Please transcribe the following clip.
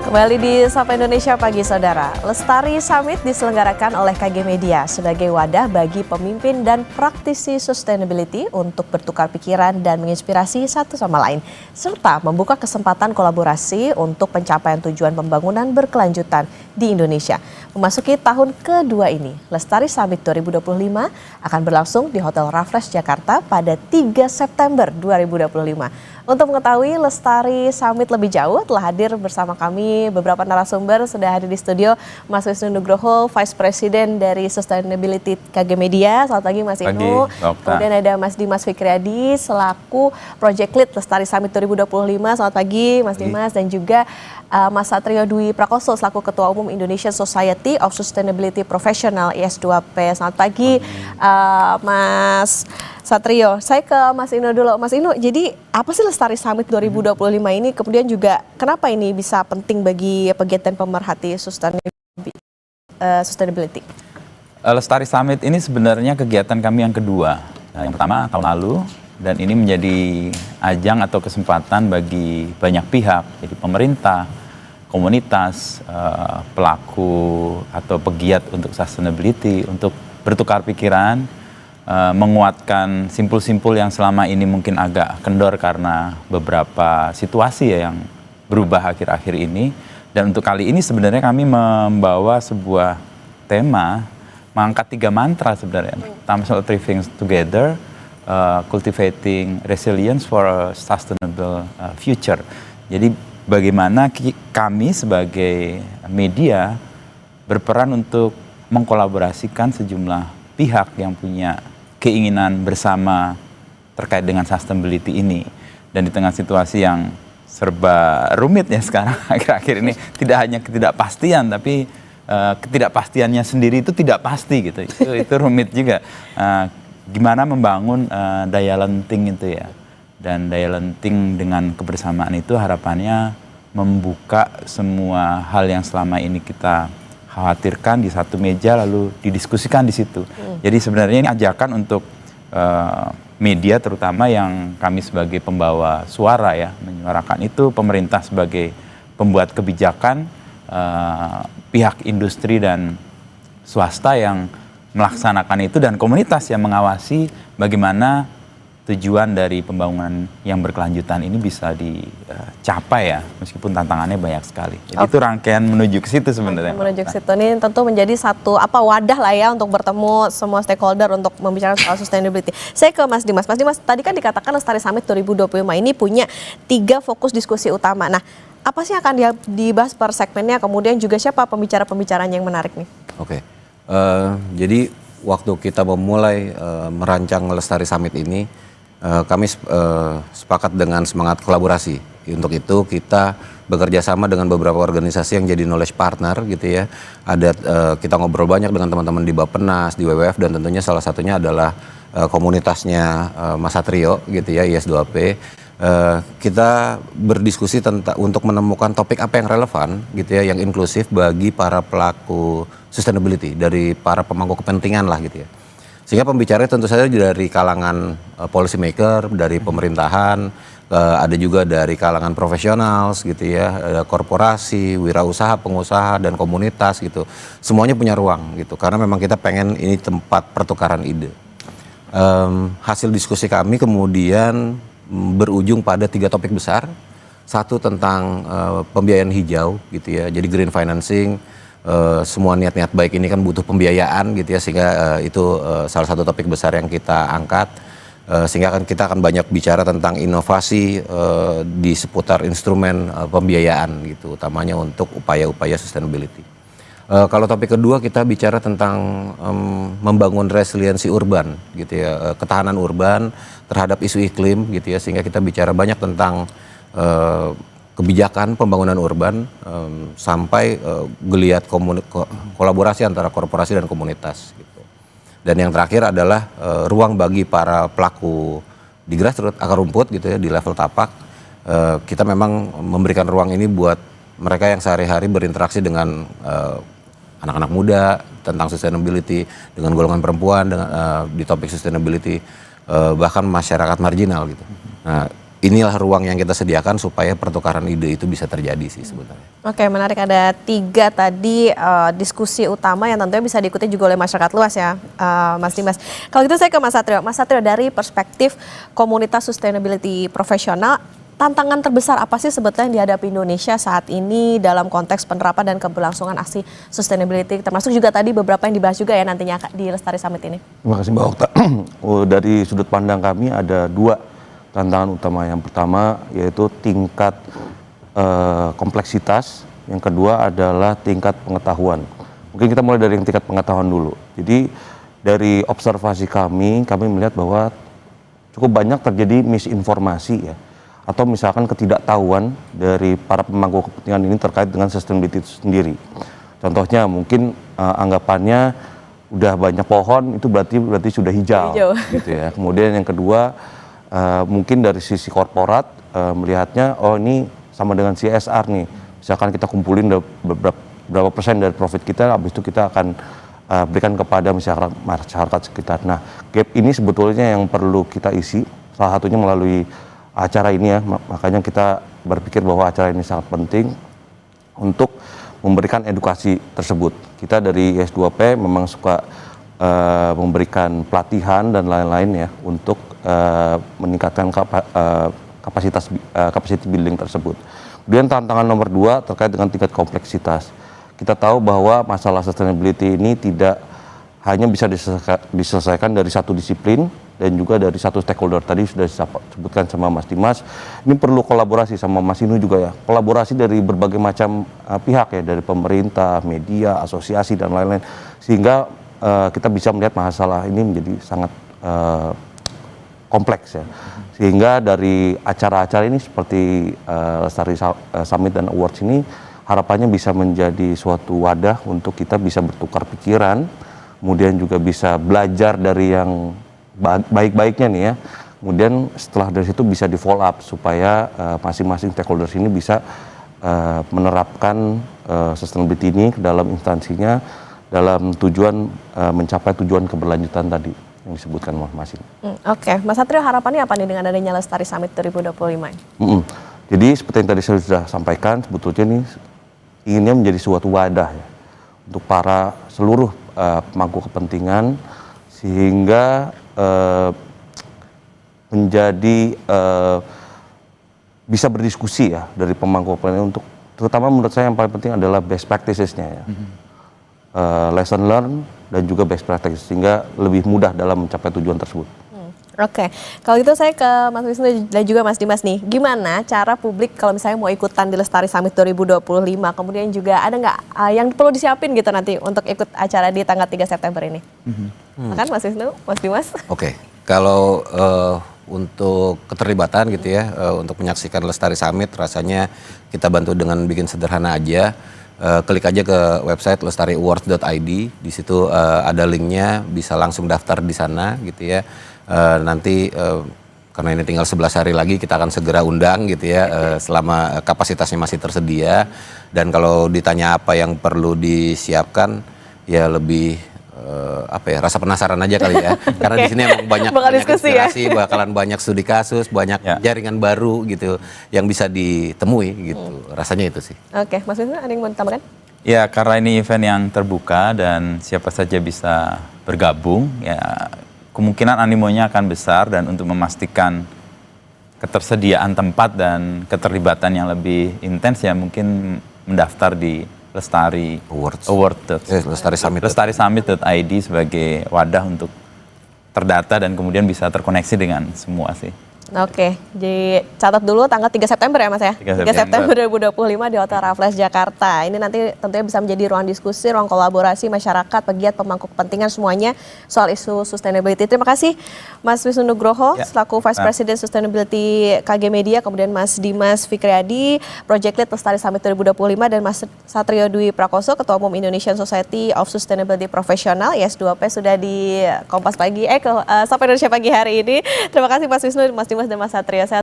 Kembali di Sapa Indonesia Pagi Saudara. Lestari Summit diselenggarakan oleh KG Media sebagai wadah bagi pemimpin dan praktisi sustainability untuk bertukar pikiran dan menginspirasi satu sama lain, serta membuka kesempatan kolaborasi untuk pencapaian tujuan pembangunan berkelanjutan di Indonesia. Memasuki tahun kedua ini, Lestari Summit 2025 akan berlangsung di Hotel Raffles Jakarta pada 3 September 2025. Untuk mengetahui Lestari Summit lebih jauh, telah hadir bersama kami beberapa narasumber. Sudah hadir di studio Mas Wisnu Nugroho, Vice President dari Sustainability KG Media. Selamat pagi Mas Inu. Kemudian ada Mas Dimas Fikriadi selaku Project Lead Lestari Summit 2025. Selamat pagi Mas Dimas. Dan juga Mas Satrio Dwi Prakoso selaku Ketua Umum Indonesian Society of Sustainability Professional IS2P. Selamat pagi Mas Satrio. Saya ke Mas Inu dulu. Mas Inu, jadi apa sih Lestari Summit 2025 ini? Kemudian juga kenapa ini bisa penting bagi kegiatan pemerhati sustainability? Lestari Summit ini sebenarnya kegiatan kami yang kedua. Yang pertama tahun lalu, dan ini menjadi ajang atau kesempatan bagi banyak pihak, jadi pemerintah, komunitas, pelaku atau pegiat untuk sustainability, untuk bertukar pikiran, menguatkan simpul-simpul yang selama ini mungkin agak kendor karena beberapa situasi yang berubah akhir-akhir ini. Dan untuk kali ini sebenarnya kami membawa sebuah tema, mengangkat 3 mantra sebenarnya. Pertama, three things together, cultivating resilience for a sustainable future. Jadi bagaimana kami sebagai media berperan untuk mengkolaborasikan sejumlah pihak yang punya keinginan bersama terkait dengan sustainability ini. Dan di tengah situasi yang serba rumit ya sekarang akhir-akhir ini, tidak hanya ketidakpastian, tapi ketidakpastiannya sendiri itu tidak pasti gitu. Itu rumit juga. Gimana membangun daya lenting itu ya. Dan daya lenting dengan kebersamaan itu harapannya membuka semua hal yang selama ini kita khawatirkan di satu meja lalu didiskusikan di situ. Jadi sebenarnya ini ajakan untuk media terutama yang kami sebagai pembawa suara ya, menyuarakan itu, pemerintah sebagai pembuat kebijakan, pihak industri dan swasta yang melaksanakan itu, dan komunitas yang mengawasi bagaimana tujuan dari pembangunan yang berkelanjutan ini bisa dicapai ya, meskipun tantangannya banyak sekali. Jadi itu rangkaian menuju ke situ sebenarnya. Menuju ke situ ini tentu menjadi satu wadah lah ya untuk bertemu semua stakeholder untuk membicarakan soal sustainability. Saya ke Mas Dimas. Mas Dimas, tadi kan dikatakan Lestari Summit 2025 ini punya 3 fokus diskusi utama. Nah, apa sih yang akan dibahas per segmennya? Kemudian juga siapa pembicara-pembicaranya yang menarik nih? Oke, jadi waktu kita memulai merancang Lestari Summit ini, kami sepakat dengan semangat kolaborasi. Untuk itu kita bekerja sama dengan beberapa organisasi yang jadi knowledge partner gitu ya. Kita ngobrol banyak dengan teman-teman di Bappenas, di WWF, dan tentunya salah satunya adalah komunitasnya Mas Satrio gitu ya, IS2P. Kita berdiskusi untuk menemukan topik apa yang relevan gitu ya, yang inklusif bagi para pelaku sustainability, dari para pemangku kepentingan lah gitu ya. Sehingga pembicaranya tentu saja dari kalangan policy maker, dari pemerintahan, ada juga dari kalangan profesional gitu ya, korporasi, wirausaha, pengusaha, dan komunitas gitu. Semuanya punya ruang gitu, karena memang kita pengen ini tempat pertukaran ide. Hasil diskusi kami kemudian berujung pada 3 topik besar. Satu tentang pembiayaan hijau gitu ya, jadi green financing. Semua niat-niat baik ini kan butuh pembiayaan gitu ya, sehingga itu salah satu topik besar yang kita angkat, sehingga kita akan banyak bicara tentang inovasi di seputar instrumen pembiayaan gitu, utamanya untuk upaya-upaya sustainability. Kalau topik kedua kita bicara tentang membangun resiliensi urban gitu ya, ketahanan urban terhadap isu iklim gitu ya, sehingga kita bicara banyak tentang kebijakan pembangunan urban sampai geliat kolaborasi antara korporasi dan komunitas gitu. Dan yang terakhir adalah ruang bagi para pelaku di grassroots, akar rumput gitu ya, di level tapak. Kita memang memberikan ruang ini buat mereka yang sehari-hari berinteraksi dengan anak-anak muda tentang sustainability, dengan golongan perempuan dengan di topik sustainability, bahkan masyarakat marginal gitu. Nah, inilah ruang yang kita sediakan supaya pertukaran ide itu bisa terjadi sih sebenarnya. Oke, menarik, ada 3 tadi diskusi utama yang tentunya bisa diikuti juga oleh masyarakat luas ya, Mas Dimas. Kalau gitu saya ke Mas Satrio. Mas Satrio, dari perspektif komunitas sustainability profesional, tantangan terbesar apa sih sebetulnya yang dihadapi Indonesia saat ini dalam konteks penerapan dan keberlangsungan aksi sustainability, termasuk juga tadi beberapa yang dibahas juga ya nantinya di Lestari Summit ini? Terima kasih Mbak Okta. Dari sudut pandang kami ada 2 tantangan utama. Yang pertama yaitu tingkat kompleksitas, yang kedua adalah tingkat pengetahuan. Mungkin kita mulai dari yang tingkat pengetahuan dulu. Jadi dari observasi kami melihat bahwa cukup banyak terjadi misinformasi ya, atau misalkan ketidaktahuan dari para pemangku kepentingan ini terkait dengan sustainability itu sendiri. Contohnya mungkin anggapannya udah banyak pohon itu berarti sudah hijau. Gitu ya. Kemudian yang kedua mungkin dari sisi korporat melihatnya oh ini sama dengan CSR nih. Misalkan kita kumpulin berapa persen dari profit kita, habis itu kita akan berikan kepada masyarakat sekitar. Nah, gap ini sebetulnya yang perlu kita isi, salah satunya melalui acara ini ya, makanya kita berpikir bahwa acara ini sangat penting untuk memberikan edukasi tersebut. Kita dari IS2P memang suka memberikan pelatihan dan lain-lain ya untuk meningkatkan capacity building tersebut. Kemudian tantangan nomor 2 terkait dengan tingkat kompleksitas. Kita tahu bahwa masalah sustainability ini tidak hanya bisa diselesaikan dari satu disiplin dan juga dari satu stakeholder. Tadi sudah disebutkan sama Mas Dimas, ini perlu kolaborasi sama Mas Inu juga ya. Kolaborasi dari berbagai macam pihak ya, dari pemerintah, media, asosiasi dan lain-lain. Sehingga kita bisa melihat masalah ini menjadi sangat kompleks ya. Sehingga dari acara-acara ini seperti Lestari Summit dan Awards ini harapannya bisa menjadi suatu wadah untuk kita bisa bertukar pikiran, kemudian juga bisa belajar dari yang baik-baiknya nih ya. Kemudian setelah dari situ bisa di follow up supaya masing-masing stakeholders ini bisa menerapkan sustainability ini ke dalam instansinya dalam tujuan mencapai tujuan keberlanjutan tadi yang disebutkan Mas Inu. Oke, Mas Satrio, harapannya apa nih dengan adanya Lestari Summit 2025? Jadi seperti yang tadi saya sudah sampaikan, sebetulnya ini inginnya menjadi suatu wadah ya, untuk para seluruh pemangku kepentingan sehingga menjadi bisa berdiskusi ya dari pemangku kepentingan untuk, terutama menurut saya yang paling penting adalah best practices-nya ya. Lesson learn dan juga best practice sehingga lebih mudah dalam mencapai tujuan tersebut. Oke, kalau gitu saya ke Mas Wisnu dan juga Mas Dimas nih, gimana cara publik kalau misalnya mau ikutan di Lestari Summit 2025, kemudian juga ada nggak yang perlu disiapin gitu nanti untuk ikut acara di tanggal 3 September ini? Kan Mas Wisnu, Mas Dimas? Oke, kalau untuk keterlibatan gitu ya, untuk menyaksikan Lestari Summit rasanya kita bantu dengan bikin sederhana aja. Klik aja ke website lestariawards.id, di situ ada linknya, bisa langsung daftar di sana gitu ya. Nanti karena ini tinggal 11 hari lagi kita akan segera undang gitu ya, selama kapasitasnya masih tersedia. Dan kalau ditanya apa yang perlu disiapkan ya lebih rasa penasaran aja kali ya, karena di sini emang banyak inspirasi, bakalan banyak studi kasus, banyak jaringan baru gitu yang bisa ditemui gitu, rasanya itu sih. Oke, Mas Wisnu ada yang mau ditambahkan? Ya, karena ini event yang terbuka dan siapa saja bisa bergabung, ya kemungkinan animonya akan besar, dan untuk memastikan ketersediaan tempat dan keterlibatan yang lebih intens ya mungkin mendaftar di Lestari Awards. Lestari Summit.id sebagai wadah untuk terdata dan kemudian bisa terkoneksi dengan semua sih. Oke, jadi catat dulu tanggal 3 September ya Mas ya? 3 September 2025 di Hotel Raffles Jakarta. Ini nanti tentunya bisa menjadi ruang diskusi, ruang kolaborasi masyarakat, pegiat, pemangku kepentingan semuanya soal isu sustainability. Terima kasih Mas Wisnu Nugroho selaku Vice President Sustainability KG Media, kemudian Mas Dimas Fikriadi, Project Lead Lestari Summit 2025, dan Mas Satrio Dwi Prakoso, Ketua Umum Indonesian Society of Sustainability Professional, IS2P, sudah di Kompas Pagi, Sapa Indonesia Pagi hari ini. Terima kasih Mas Wisnu, Mas Dimas, dan Mas Satrio.